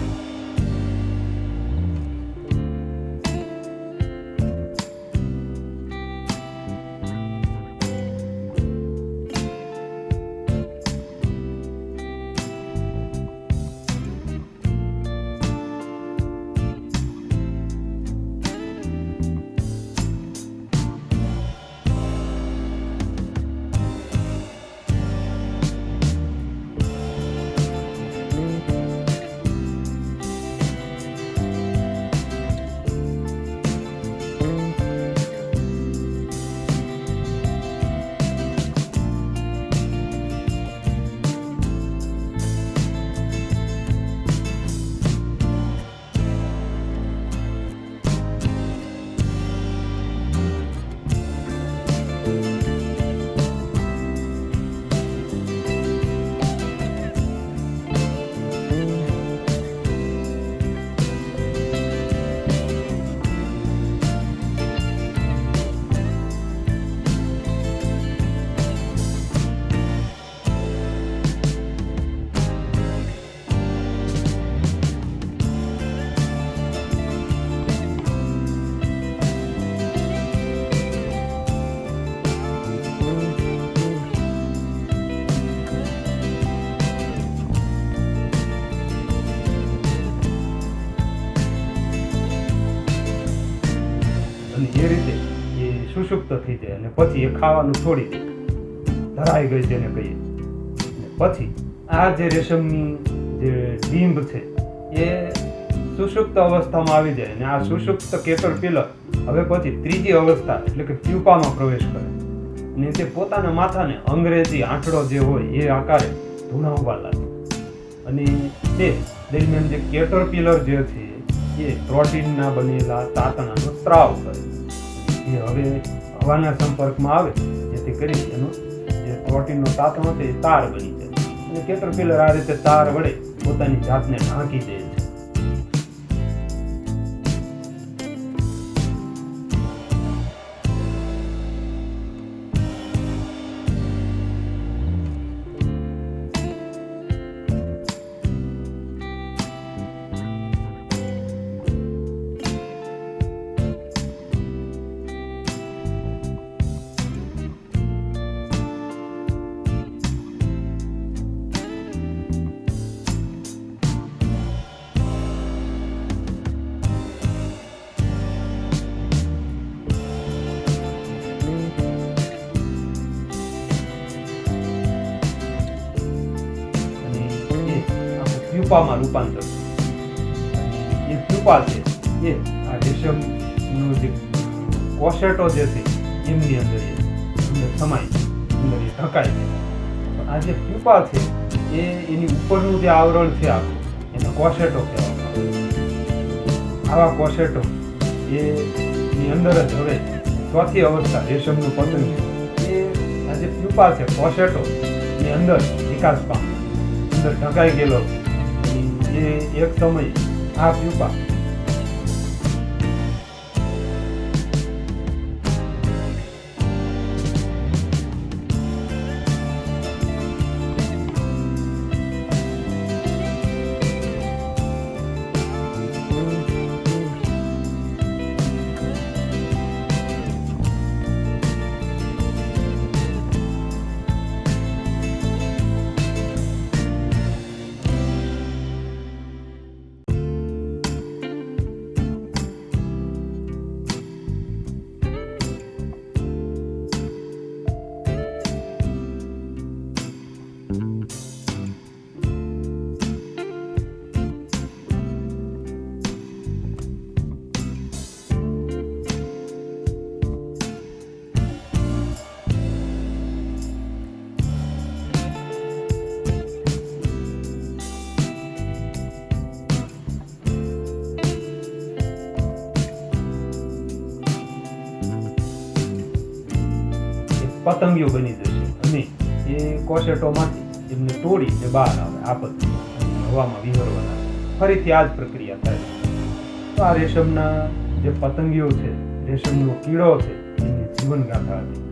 એ રીતે એ સુષુપ્ત થઈ જાય અને પછી એ ખાવાનું છોડી દે, ધરાઈ ગઈ જેને કહીએ. પછી આ જે રેશમની જે ડીંબ છે એ સુષુપ્ત અવસ્થામાં આવી જાય અને આ સુષુપ્ત કેટરપિલર હવે પછી ત્રીજી અવસ્થા એટલે કે પ્યુપામાં પ્રવેશ કરે અને તે પોતાના માથાને અંગ્રેજી આંઠડો જે હોય એ આકારે ધૂણાવવા લાગે. અને તે દરમિયાન જે કેટરપિલર જે છે એ પ્રોટીનના બનેલા તાતણાનો સ્ત્રાવ કરે. એ હવે હવાના સંપર્કમાં આવે જેથી કરી એનો જે પ્રોટીનનો તાતણો છે એ તાર બની જાય અને કેટરપિલર આ રીતે તાર વડે પોતાની જાતને ઢાંકી દે છે. પ્યુપામાં રૂપાંતર થયું. એ પ્યુપા છે એ આ રેશમનો જે કોશેટો જે છે એમની અંદર સમાય છે, અંદર એ ઢકાય છે. આ જે પ્યુપા છે એ એની ઉપરનું જે આવરણ છે આખું એને કોશેટો કહેવામાં આવે છે. આવા કોશેટો એની અંદર જ હવે ચોથી અવસ્થા રેશમનું પતંગ એ આ જે પ્યુપા છે કોશેટો એની અંદર વિકાસ પામે, અંદર ઢકાઈ ગયેલો છે. એ એક સમય આ પ્યુપા પતંગિયો બની જશે અને એ કોશેટોમાંથી એમને તોડીને બહાર આવે આપત્તિ હવામાં વિહરવાના. ફરીથી આ જ પ્રક્રિયા થાય. તો આ રેશમના જે પતંગિયો છે, રેશમનો કીડો છે, એની જીવનગાથા હતી.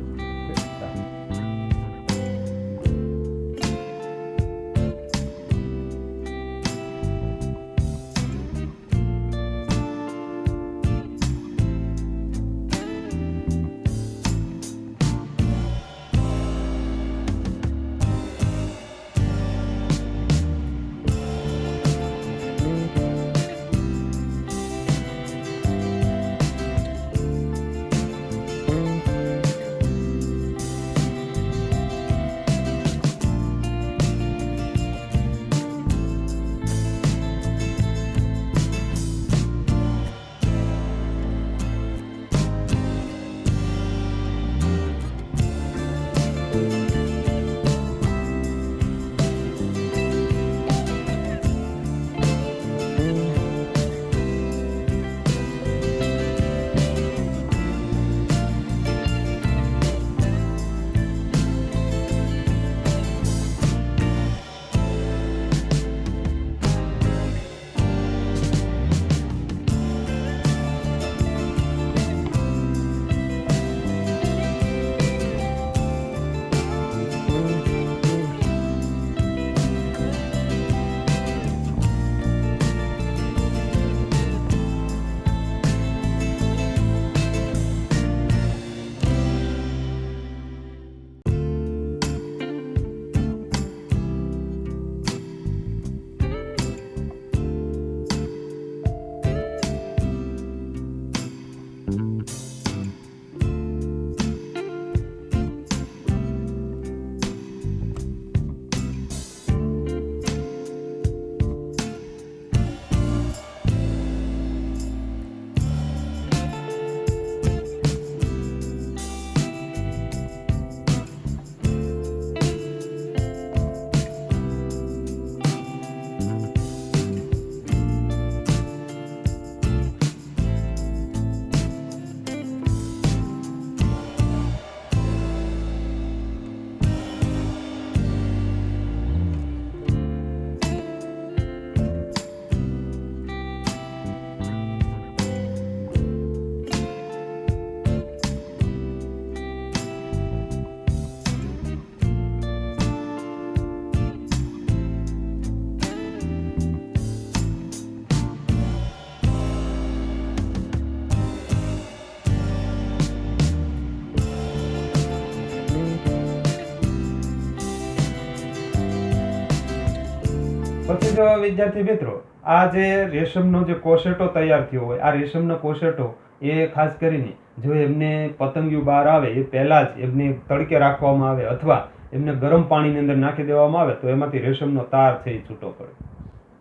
પછી જો વિદ્યાર્થી મિત્રો આ જે રેશમનો જે કોશેટો તૈયાર થયો હોય, આ રેશમનો કોશેટો એ ખાસ કરીને જો એમને પતંગિયું બહાર આવે એ પહેલાં જ એમને તડકે રાખવામાં આવે અથવા એમને ગરમ પાણીની અંદર નાખી દેવામાં આવે તો એમાંથી રેશમનો તાર છે એ છૂટો પડે.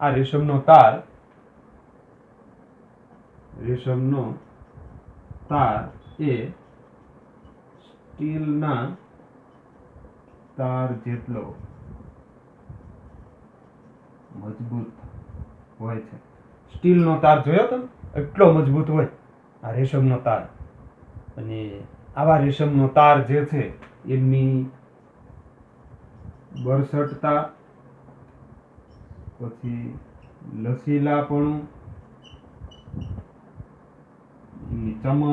આ રેશમનો તાર એ સ્ટીલના તાર જેટલો મજબૂત હોય છે. સ્ટીલનો તાર જોયો તમે? એટલો મજબૂત હોય આ રેશમનો તાર. અને આવા રેશમનો તાર જે છે એમની બરસટતા, પછી લચીલાપણું, એમની ચમક,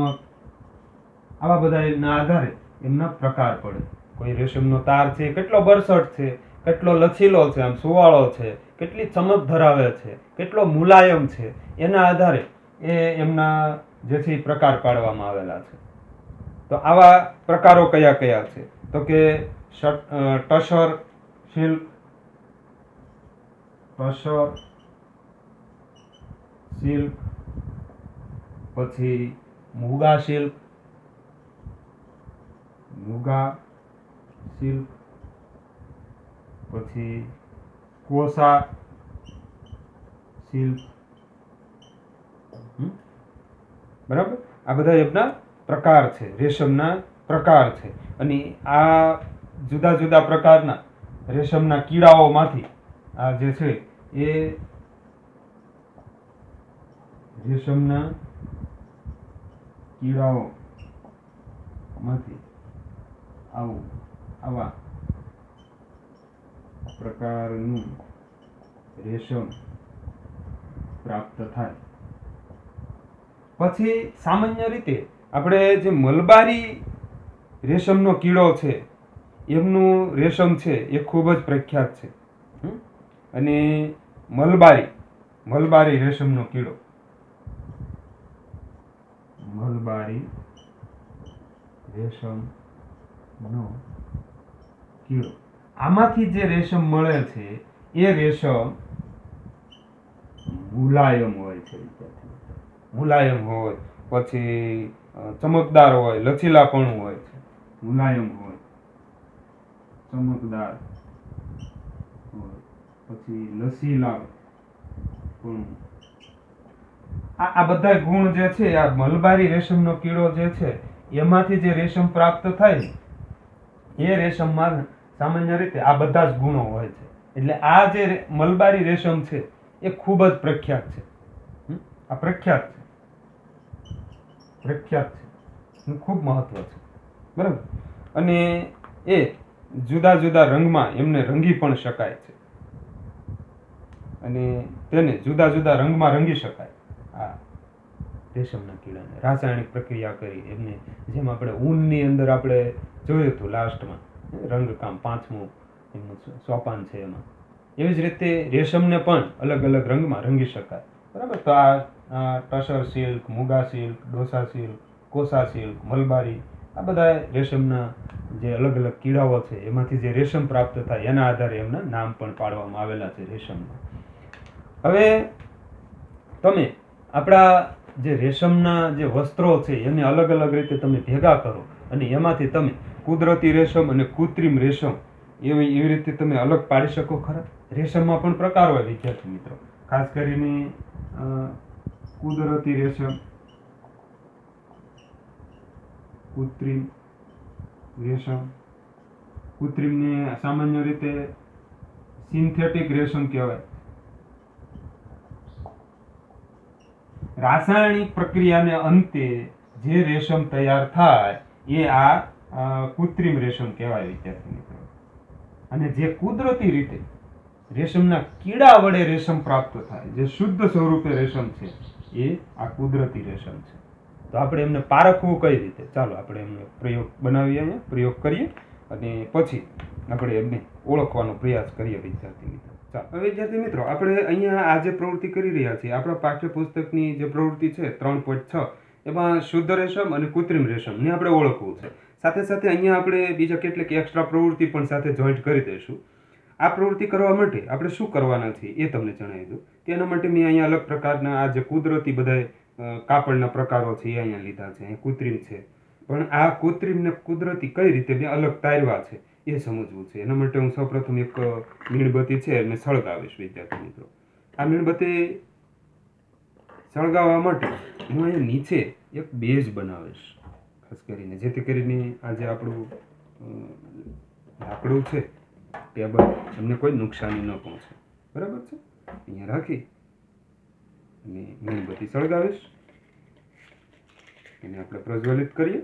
આવા બધા એના આધારે એમના પ્રકાર પડે. કોઈ રેશમનો તાર છે કેટલો બરસટ છે, કેટલો લચીલો છે, આમ સુવાળો છે, કેટલી ચમક ધરાવે છે, કેટલો મુલાયમ છે, એના આધારે એમના જે છે એ પ્રકાર પાડવામાં આવેલા છે. તો આવા પ્રકારો કયા કયા છે? તો કે ટસર સિલ્ક, પછી મુગા સિલ્ક, પછી કોસા સિલ્ક. બરાબર, આ બધા એમના પ્રકાર છે, રેશમના પ્રકાર છે. અને આ જુદા જુદા પ્રકારના રેશમના કીડાઓમાંથી આ જે છે એ રેશમના કીડાઓમાંથી આવા પ્રકારનું રેશમ પ્રાપ્ત થાય. પછી સામાન્ય રીતે આપણે જે મલબારી રેશમનો કીડો છે એમનું રેશમ છે એ ખૂબ જ પ્રખ્યાત છે. અને મલબારી રેશમનો કીડો, આમાંથી જે રેશમ મળે છે એ રેશમ મુલાયમ હોય છે. મુલાયમ હોય, પછી ચમકદાર હોય, લચીલાપણું હોય છે. મુલાયમ હોય, ચમકદાર હોય, પછી લચીલાપણું. આ બધા ગુણ જે છે આ મલબારી રેશમનો કીડો જે છે એમાંથી જે રેશમ પ્રાપ્ત થાય એ રેશમમાં સામાન્ય રીતે આ બધા જ ગુણો હોય છે. એટલે આ જે મલબારી રેશમ છે એ ખૂબ જ પ્રખ્યાત છે. આ પ્રખ્યાત છે, ખૂબ મહત્વ છે. બરાબર. અને એ જુદા જુદા રંગમાં એમને રંગી પણ શકાય છે, અને તેને જુદા જુદા રંગમાં રંગી શકાય. આ રેશમના કીડાને રાસાયણિક પ્રક્રિયા કરી એમને, જેમ આપણે ઊનની અંદર આપણે જોયું હતું લાસ્ટમાં રંગકામ 5મું એમનું સોપાન છે એમાં, એવી જ રીતે રેશમને પણ અલગ અલગ રંગમાં રંગી શકાય. બરાબર. તો આ ટસર સિલ્ક, મુગા સિલ્ક, ડોસા સિલ્ક, કોસા સિલ્ક, મલબારી, આ બધા રેશમના જે અલગ અલગ કીડાઓ છે એમાંથી જે રેશમ પ્રાપ્ત થાય એના આધારે એમના નામ પણ પાડવામાં આવેલા છે રેશમના. હવે તમે આપણા જે રેશમના જે વસ્ત્રો છે એને અલગ અલગ રીતે તમે ભેગા કરો અને એમાંથી તમે કુદરતી રેશમ અને કૃત્રિમ રેશમ એવી રીતે તમે અલગ પાડી શકો ખરા? રેશમમાં પણ પ્રકાર હોય વિદ્યાર્થી મિત્રો, ખાસ કરીને કુદરતી રેશમ, કૃત્રિમ રેશમ. કૃત્રિમને સામાન્ય રીતે સિન્થેટિક રેશમ કહેવાય. રાસાયણિક પ્રક્રિયાને અંતે જે રેશમ તૈયાર થાય એ આ કૃત્રિમ રેશમ કહેવાય વિદ્યાર્થી મિત્રો. અને જે કુદરતી રીતે રેશમના કીડા વડે રેશમ પ્રાપ્ત થાય, જે શુદ્ધ સ્વરૂપે રેશમ છે એ આ કુદરતી રેશમ છે. તો આપણે એમને પારખવું કઈ રીતે? ચાલો આપણે એમને પ્રયોગ કરીએ અને પછી આપણે એમને ઓળખવાનો પ્રયાસ કરીએ વિદ્યાર્થી મિત્રો. ચાલો વિદ્યાર્થી મિત્રો, આપણે અહીંયા આ જે પ્રવૃત્તિ કરી રહ્યા છીએ આપણા પાઠ્યપુસ્તકની જે પ્રવૃત્તિ છે 3.6 એમાં શુદ્ધ રેશમ અને કૃત્રિમ રેશમને આપણે ઓળખવું છે. સાથે સાથે અહીંયા આપણે બીજા કેટલીક એક્સ્ટ્રા પ્રવૃત્તિ પણ સાથે જોઈન્ટ કરી દઈશું. આ પ્રવૃત્તિ કરવા માટે આપણે શું કરવાના છીએ એ તમને જણાવી દઉં કે એના માટે મેં અહીંયા અલગ પ્રકારના આ જે કુદરતી બધા કાપડના પ્રકારો છે એ અહીંયા લીધા છે. અહીંયા કૃત્રિમ છે, પણ આ કૃત્રિમ ને કુદરતી કઈ રીતે બે અલગ તારવા છે એ સમજવું છે. એના માટે હું સૌપ્રથમ એક મીણબત્તી છે એને સળગાવીશ વિદ્યાર્થી મિત્રો. આ મીણબત્તી સળગાવવા માટે હું અહીંયા નીચે એક બેઝ બનાવીશ ખાસ કરીને, જેથી કરીને આ જે આપણું લાકડું છે ટેબલ, એમને કોઈ નુકસાની ન પહોંચે. બરાબર છે. અહીંયા રાખી અને મીણબત્તી સળગાવીશ. એને આપણે પ્રજ્વલિત કરીએ.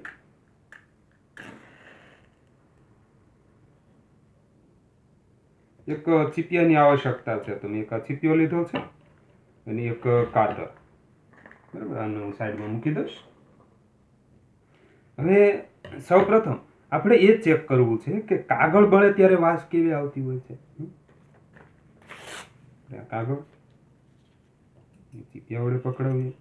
એક ચીપિયાની આવશ્યકતા છે, તો મેં એક ચીપિયો લીધો છે અને એક કાતર. બરાબર, આને હું સાઈડમાં મૂકી દઈશ. હવે સૌ પ્રથમ આપણે એ ચેક કરવું છે કે કાગળ બળે ત્યારે વાસ કેવી આવતી હોય છે. કાગળ ચીપિયા વડે પકડાવીએ,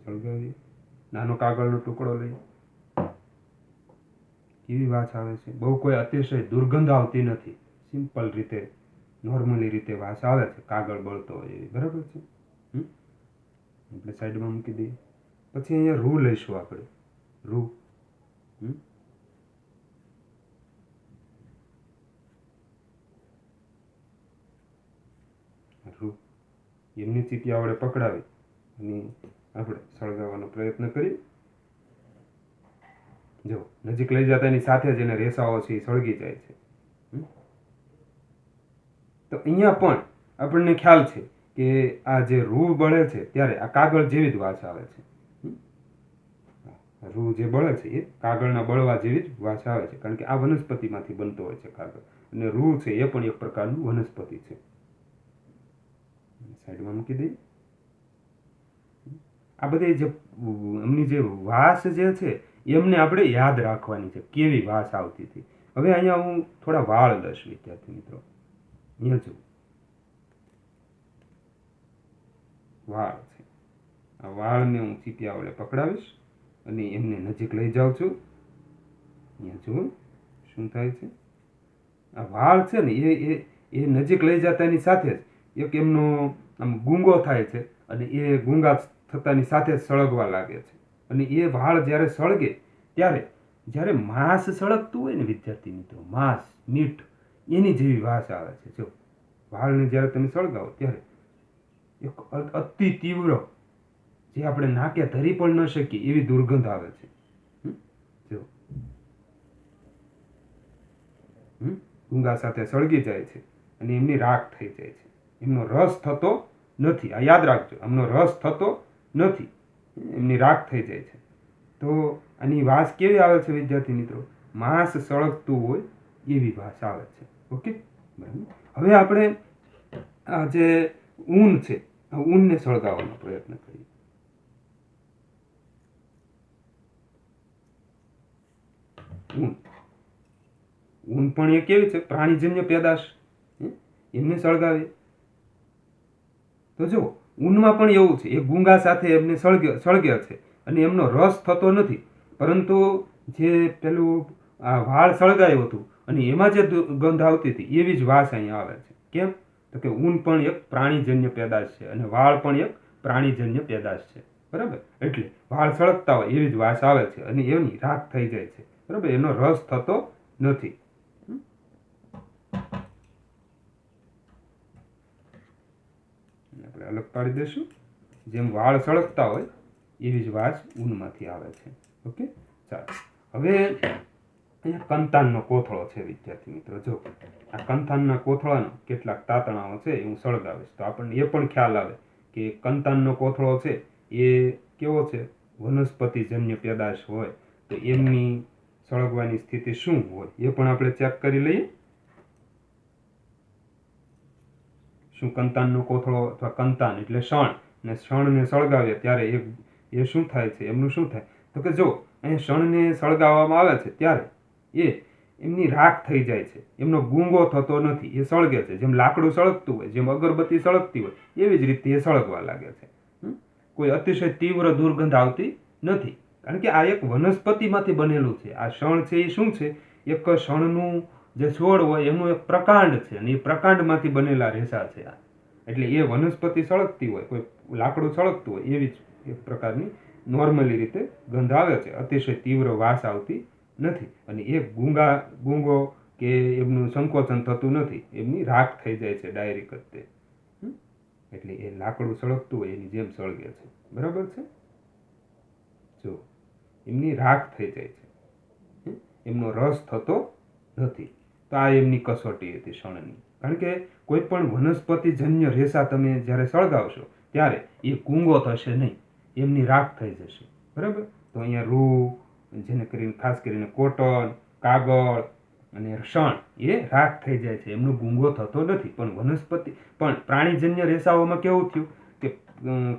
સળગાવીએ, નાનો કાગળનો ટુકડો લઈએ, કેવી વાસ આવે છે. બહુ કોઈ અતિશય દુર્ગંધ આવતી નથી, સિમ્પલ રીતે નોર્મલી રીતે વાસ આવે છે કાગળ બળતો હોય એવી. બરાબર છે. આપણે સાઈડમાં મૂકી દઈએ. પછી અહીંયા રૂ લઈશું આપણે. રૂ એમની ચીપિયા વડે પકડાવી અને આપણે સળગાવવાનો પ્રયત્ન કરીએ. જો નજીક લઈ જતા એની સાથે જ એને રેસાઓ છે એ સળગી જાય છે. તો અહીંયા પણ આપણને ખ્યાલ છે કે આ જે રૂ બળે છે ત્યારે આ કાગળ જેવી જ વાસ આવે છે. રૂ જે બળે છે એ કાગળના બળવા જેવી જ વાસ આવે છે, કારણ કે આ વનસ્પતિમાંથી બનતો હોય છે કાગળ, અને રૂ છે એ પણ એક પ્રકારનું વનસ્પતિ છે. સાઈડમાં મૂકી દઈએ. આ બધી જે એમની જે વાસ જે છે એમને આપણે યાદ રાખવાની છે, કેવી વાસ આવતી હતી. હવે અહીંયા હું થોડા વાળ દઈશ વિદ્યાર્થી મિત્રો. અહીંયા જો વાળ છે, આ વાળને હું ચીપિયા વડે પકડાવીશ અને એમને નજીક લઈ જાઉં છું. અહીંયા જુઓ શું થાય છે. આ વાળ છે ને એ નજીક લઈ જતાની સાથે જ એક એમનો આમ ગૂંગો થાય છે, અને એ ગૂંગા થતાની સાથે જ સળગવા લાગે છે. અને એ વાળ જ્યારે સળગે ત્યારે જ્યારે માંસ સળગતું હોય ને વિદ્યાર્થી મિત્રો, માંસ, મીઠ, એની જેવી વાસ આવે છે. જો વાળને જ્યારે તમે સળગાવો ત્યારે એક અતિ તીવ્ર, જે આપણે નાકે ધરી પણ ન શકીએ એવી દુર્ગંધ આવે છે. જો ગૂંગા સાથે સળગી જાય છે અને એમની રાખ થઈ જાય છે. એમનો રસ થતો નથી. આ યાદ રાખજો, એમનો રસ થતો નથી, એમની રાખ થઈ જાય છે. તો આની વાસ કેવી આવે છે વિદ્યાર્થી મિત્રો? માંસ સળગતું હોય એવી વાસ આવે છે. ઓકે, બરાબર. હવે આપણે આ જે ઊન છે, આ ઊનને સળગાવવાનો પ્રયત્ન કરીએ. ઊન પણ એ કેવી છે? પ્રાણીજન્ય પેદાશ. એમને સળગાવીએ તો જો ઊનમાં પણ એવું છે, એ ગુંગા સાથે એમને સળગે છે અને એમનો રસ થતો નથી, પરંતુ જે પેલું આ વાળ સળગાયું હતું અને એમાં જે ગંધ આવતી હતી એવી જ વાસ અહીંયા આવે છે. કેમ? તો કે ઊન પણ એક પ્રાણીજન્ય પેદાશ છે અને વાળ પણ એક પ્રાણીજન્ય પેદાશ છે. બરાબર, એટલે વાળ સળગતા હોય એવી જ વાસ આવે છે અને એની રાખ થઈ જાય છે. બરાબર, એનો રસ થતો નથી. આપણે અલગ પાડી દઈશું. જેમ વાળ સળગતા હોય એવી જ વાસ ઊનમાંથી આવે છે. ઓકે, ચાલો. હવે અહીંયા કંતાનનો કોથળો છે વિદ્યાર્થી મિત્રો. જો આ કંતાનના કોથળાનો કેટલાક તાતણાઓ છે એ હું સળગાવીશ, તો આપણને એ પણ ખ્યાલ આવે કે કંતાનનો કોથળો છે એ કેવો છે? વનસ્પતિજન્ય પેદાશ હોય તો એમની સળગવાની સ્થિતિ શું હોય એ પણ આપણે ચેક કરી લઈએ. શું કંતાનનો કોથળો અથવા કંતાન એટલે શણ, ને શણને સળગાવીએ ત્યારે એ શું થાય છે? એમનું શું થાય? તો કે જો અહીંયા શણને સળગાવવામાં આવે છે ત્યારે એ એમની રાખ થઈ જાય છે, એમનો ગૂંગો થતો નથી, એ સળગે છે. જેમ લાકડું સળગતું હોય, જેમ અગરબત્તી સળગતી હોય એવી જ રીતે એ સળગવા લાગે છે. કોઈ અતિશય તીવ્ર દુર્ગંધ આવતી નથી, કારણ કે આ એક વનસ્પતિમાંથી બનેલું છે. આ શણ છે એ શું છે? એક શણનું જે છોડ હોય એનું એક પ્રકાંડ છે, અને એ પ્રકાંડમાંથી બનેલા રેસા છે. એટલે એ વનસ્પતિ સળગતી હોય, કોઈ લાકડું સળગતું હોય એવી જ એક પ્રકારની નોર્મલી રીતે ગંધ આવે છે, અતિશય તીવ્ર વાસ આવતી નથી. અને એ ગૂંગો કે એમનું સંકોચન થતું નથી, એમની રાખ થઈ જાય છે ડાયરેક્ટ જ તે. એટલે એ લાકડું સળગતું હોય એની જેમ સળગે છે. બરાબર છે? જો એમની રાખ થઈ જાય છે, એમનો રસ થતો નથી. તો આ એમની કસોટી હતી શણની. કારણ કે કોઈ પણ વનસ્પતિજન્ય રેસા તમે જ્યારે સળગાવશો ત્યારે એ કૂંગો થશે નહીં, એમની રાખ થઈ જશે. બરાબર? તો અહીંયા રૂ, જેને કરીને ખાસ કરીને કોટન, કાગળ અને શણ એ રાખ થઈ જાય છે, એમનો ગુંગો થતો નથી. પણ પ્રાણીજન્ય રેસાઓમાં કેવું થયું કે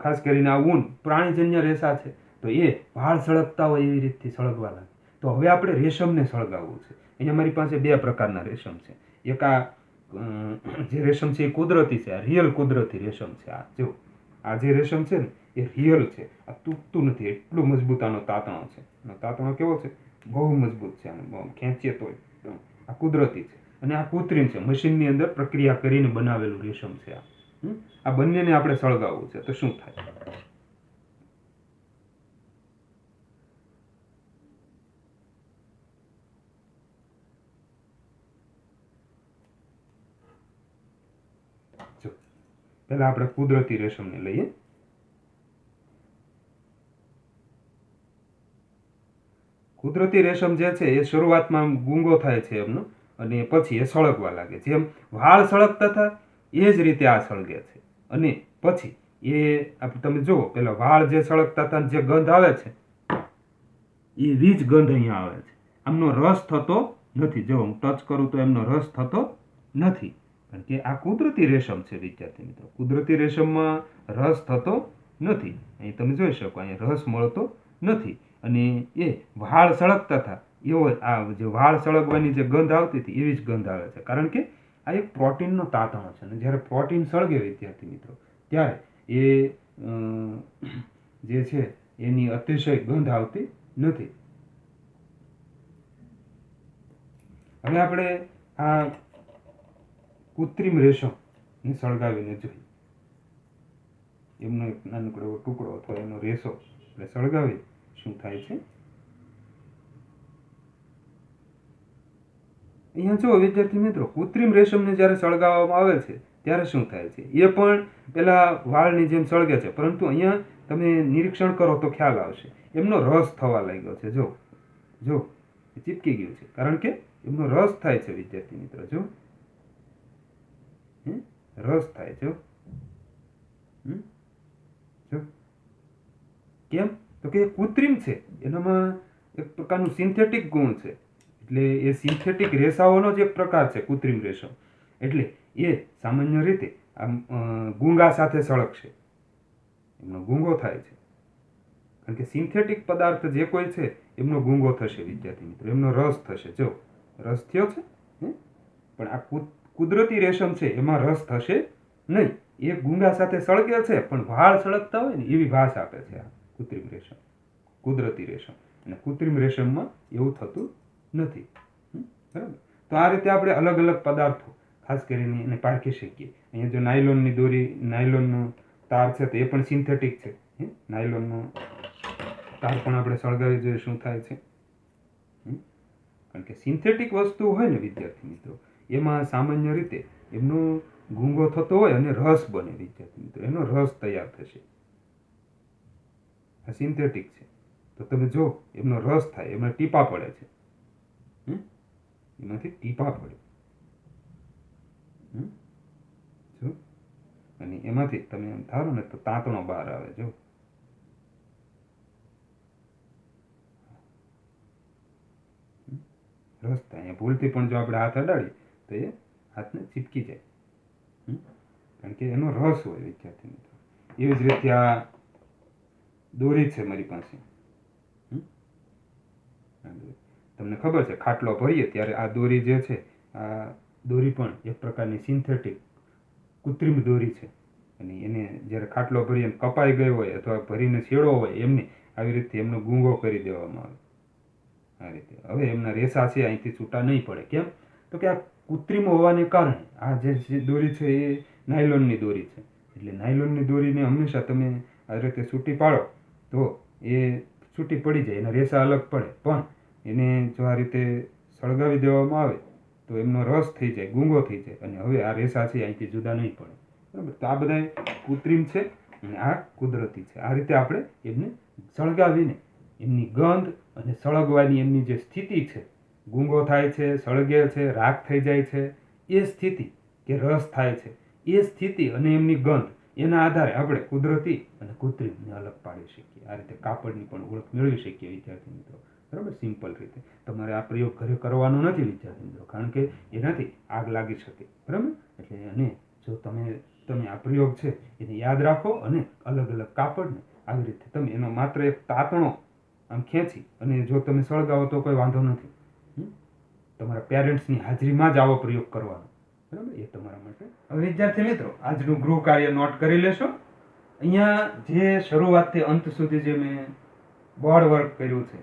ખાસ કરીને આ ઊન પ્રાણીજન્ય રેસા છે, તો એ વાળ સળગતા હોય એવી રીતથી સળગવા લાગે. તો હવે આપણે રેશમને સળગાવવું છે. અહીંયા મારી પાસે 2 પ્રકારના રેશમ છે. એક આ જે રેશમ છે એ કુદરતી છે, આ રિયલ કુદરતી રેશમ છે. આ જો આ જે રેશમ છે ને એ રિયલ છે, આ તૂટતું નથી, એટલું મજબૂત આનો તાતણો છે. તાતણો કેવો છે? બહુ મજબૂત છે. આને ખેંચીએ તો આ કુદરતી છે. અને આ કૃત્રિમ છે, મશીનની અંદર પ્રક્રિયા કરીને બનાવેલું રેશમ છે. આ બંનેને આપણે સળગાવવું છે તો શું થાય? જો પહેલા આપણે કુદરતી રેશમને લઈએ. કુદરતી રેશમ જે છે એ શરૂઆતમાં ગૂંગો થાય છે એમનો, અને પછી એ સળગવા લાગે. જેમ વાળ સળગતા હતા એ જ રીતે આ સળગે છે. અને પછી એ તમે જુઓ, પેલા વાળ જે સળગતા હતા જે ગંધ આવે છે એવી જ ગંધ અહીંયા આવે છે. આમનો રસ થતો નથી. જો હું ટચ કરું તો એમનો રસ થતો નથી, કારણ કે આ કુદરતી રેશમ છે વિદ્યાર્થી મિત્રો. કુદરતી રેશમમાં રસ થતો નથી. અહીં તમે જોઈ શકો, અહીંયા રસ મળતો નથી. અને એ વાળ સળગતા હતા એવો આ જે વાળ સળગવાની જે ગંધ આવતી હતી એવી જ ગંધ આવે છે. કારણ કે આ એક પ્રોટીનનો તાતણો છે. અને જ્યારે પ્રોટીન સળગે વિદ્યાર્થી મિત્રો, ત્યારે એ જે છે એની અતિશય ગંધ આવતી નથી. હવે આપણે આ કૃત્રિમ રેશમને સળગાવીને જોઈએ. એમનો એક નાનકડો એવો ટુકડો અથવા એનો રેસો આપણે સળગાવી શું થાય છે? અહીંયા જો વિદ્યાર્થી મિત્રો, કૃત્રિમ રેશમને જ્યારે સળગાવવામાં આવે છે ત્યારે શું થાય છે? એ પણ પેલા વાળની જેમ સળગે છે, પરંતુ અહીંયા તમે નિરીક્ષણ કરો તો ખ્યાલ આવશે, એમનો રસ થવા લાગ્યો છે. જો ચીપકી ગયું છે, કારણ કે એમનો રસ થાય છે વિદ્યાર્થી મિત્રો. જો રસ થાય છે. જો કેમ? તો કે એ કૃત્રિમ છે, એનામાં એક પ્રકારનું સિન્થેટિક ગુણ છે. એટલે એ સિન્થેટિક રેસાઓનો જ એક પ્રકાર છે કૃત્રિમ રેશમ. એટલે એ સામાન્ય રીતે આમ ગુંગા સાથે સળગશે, એમનો ગુંગો થાય છે. કારણ કે સિન્થેટિક પદાર્થ જે કોઈ છે એમનો ગુંગો થશે વિદ્યાર્થી મિત્રો, એમનો રસ થશે. જો રસ થયો છે, પણ આ કુદરતી રેશમ છે એમાં રસ થશે નહીં. એ ગુંગા સાથે સળગે છે, પણ વાળ સળગતા હોય ને એવી વાસ આપે છે આ કૃત્રિમ રેશમ, કુદરતી રેશમ. અને કૃત્રિમ રેશમમાં એવું થતું નથી. બરાબર? તો આ રીતે આપણે અલગ અલગ પદાર્થો ખાસ કરીને એને પારખી શકીએ. અહીંયા જો નાયલોનની દોરી, નાયલોનનો તાર છે તો એ પણ સિન્થેટિક છે. નાયલોનનો તાર પણ આપણે સળગાવી જોઈએ શું થાય છે. કારણ કે સિન્થેટિક વસ્તુ હોય ને વિદ્યાર્થી મિત્રો, એમાં સામાન્ય રીતે એમનો ગુંગો થતો હોય અને રસ બને વિદ્યાર્થી મિત્રો, એનો રસ તૈયાર થશે. આ સિન્થેટિક છે તો તમે જો એમનો રસ થાય, એમાં ટીપા પડે છે, એમાંથી ટીપા પડે. જો અને એમાંથી તમે એમ ધારો ને તો તાંતણો બહાર આવે. જો રસ થાય. અહીંયા ભૂલથી પણ જો આપણે હાથ અડાડીએ તો એ હાથને ચીપકી જાય, કારણ કે એનો રસ હોય વિદ્યાર્થી મિત્રો. એવી જ રીતે આ દોરી છે મારી પાસે. તમને ખબર છે ખાટલો ભરીએ ત્યારે આ દોરી જે છે, આ દોરી પણ એક પ્રકારની સિન્થેટિક કૃત્રિમ દોરી છે. અને એને જ્યારે ખાટલો ભરી કપાઈ ગયો હોય અથવા ભરીને છેડો હોય એમને આવી રીતે એમનો ગુંગો કરી દેવામાં આવે. આ રીતે હવે એમના રેસા છે અહીંથી છૂટા નહીં પડે. કેમ? તો કે આ કૃત્રિમ હોવાને કારણે આ જે દોરી છે એ નાયલોનની દોરી છે. એટલે નાયલોનની દોરીને હંમેશા તમે આ રીતે છૂટી પાડો તો એ છૂટી પડી જાય, એના રેસા અલગ પડે. પણ એને જો આ રીતે સળગાવી દેવામાં આવે તો એમનો રસ થઈ જાય, ગૂંગો થઈ જાય, અને હવે આ રેસા છે અહીંથી જુદા નહીં પડે. બરાબર. તો આ બધા કૃત્રિમ છે અને આ કુદરતી છે. આ રીતે આપણે એમને સળગાવીને એમની ગંધ અને સળગવાની એમની જે સ્થિતિ છે, ગૂંગો થાય છે, સળગે છે, રાખ થઈ જાય છે, એ સ્થિતિ કે રસ થાય છે, એ સ્થિતિ અને એમની ગંધ, એના આધારે આપણે કુદરતી અને કૃત્રિમને અલગ પાડી શકીએ. આ રીતે કાપડની પણ ઓળખ મેળવી શકીએ વિદ્યાર્થી મિત્રો. બરાબર. સિમ્પલ રીતે તમારે આ પ્રયોગ ઘરે કરવાનો નથી વિદ્યાર્થી મિત્રો, કારણ કે એનાથી આગ લાગી શકે. બરાબર. એટલે અને જો તમે આ પ્રયોગ છે એને યાદ રાખો અને અલગ અલગ કાપડને આવી રીતે તમે એનો માત્ર એક તાતણો આમ ખેંચી અને જો તમે સળગાવો તો કોઈ વાંધો નથી. તમારા પેરેન્ટ્સની હાજરીમાં જ આવો પ્રયોગ કરવાનો. બરાબર. એ તમારા માટે. હવે વિદ્યાર્થી મિત્રો, આજનું ગૃહ કાર્ય નોટ કરી લેશો. અહીંયા જે શરૂઆતથી અંત સુધી જે મેં બોર્ડ વર્ક કર્યું છે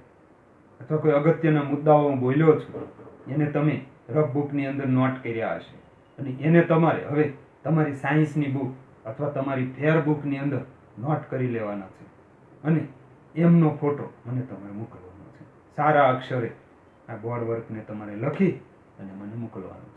અથવા કોઈ અગત્યના મુદ્દાઓ હું બોલ્યો છું, એને તમે રફ બુકની અંદર નોટ કર્યા હશે, અને એને તમારે હવે તમારી સાયન્સની બુક અથવા તમારી ફેર બુકની અંદર નોટ કરી લેવાના છે, અને એમનો ફોટો મને તમારે મોકલવાનો છે. સારા અક્ષરે આ બોર્ડ વર્કને તમારે લખી અને મને મોકલવાનો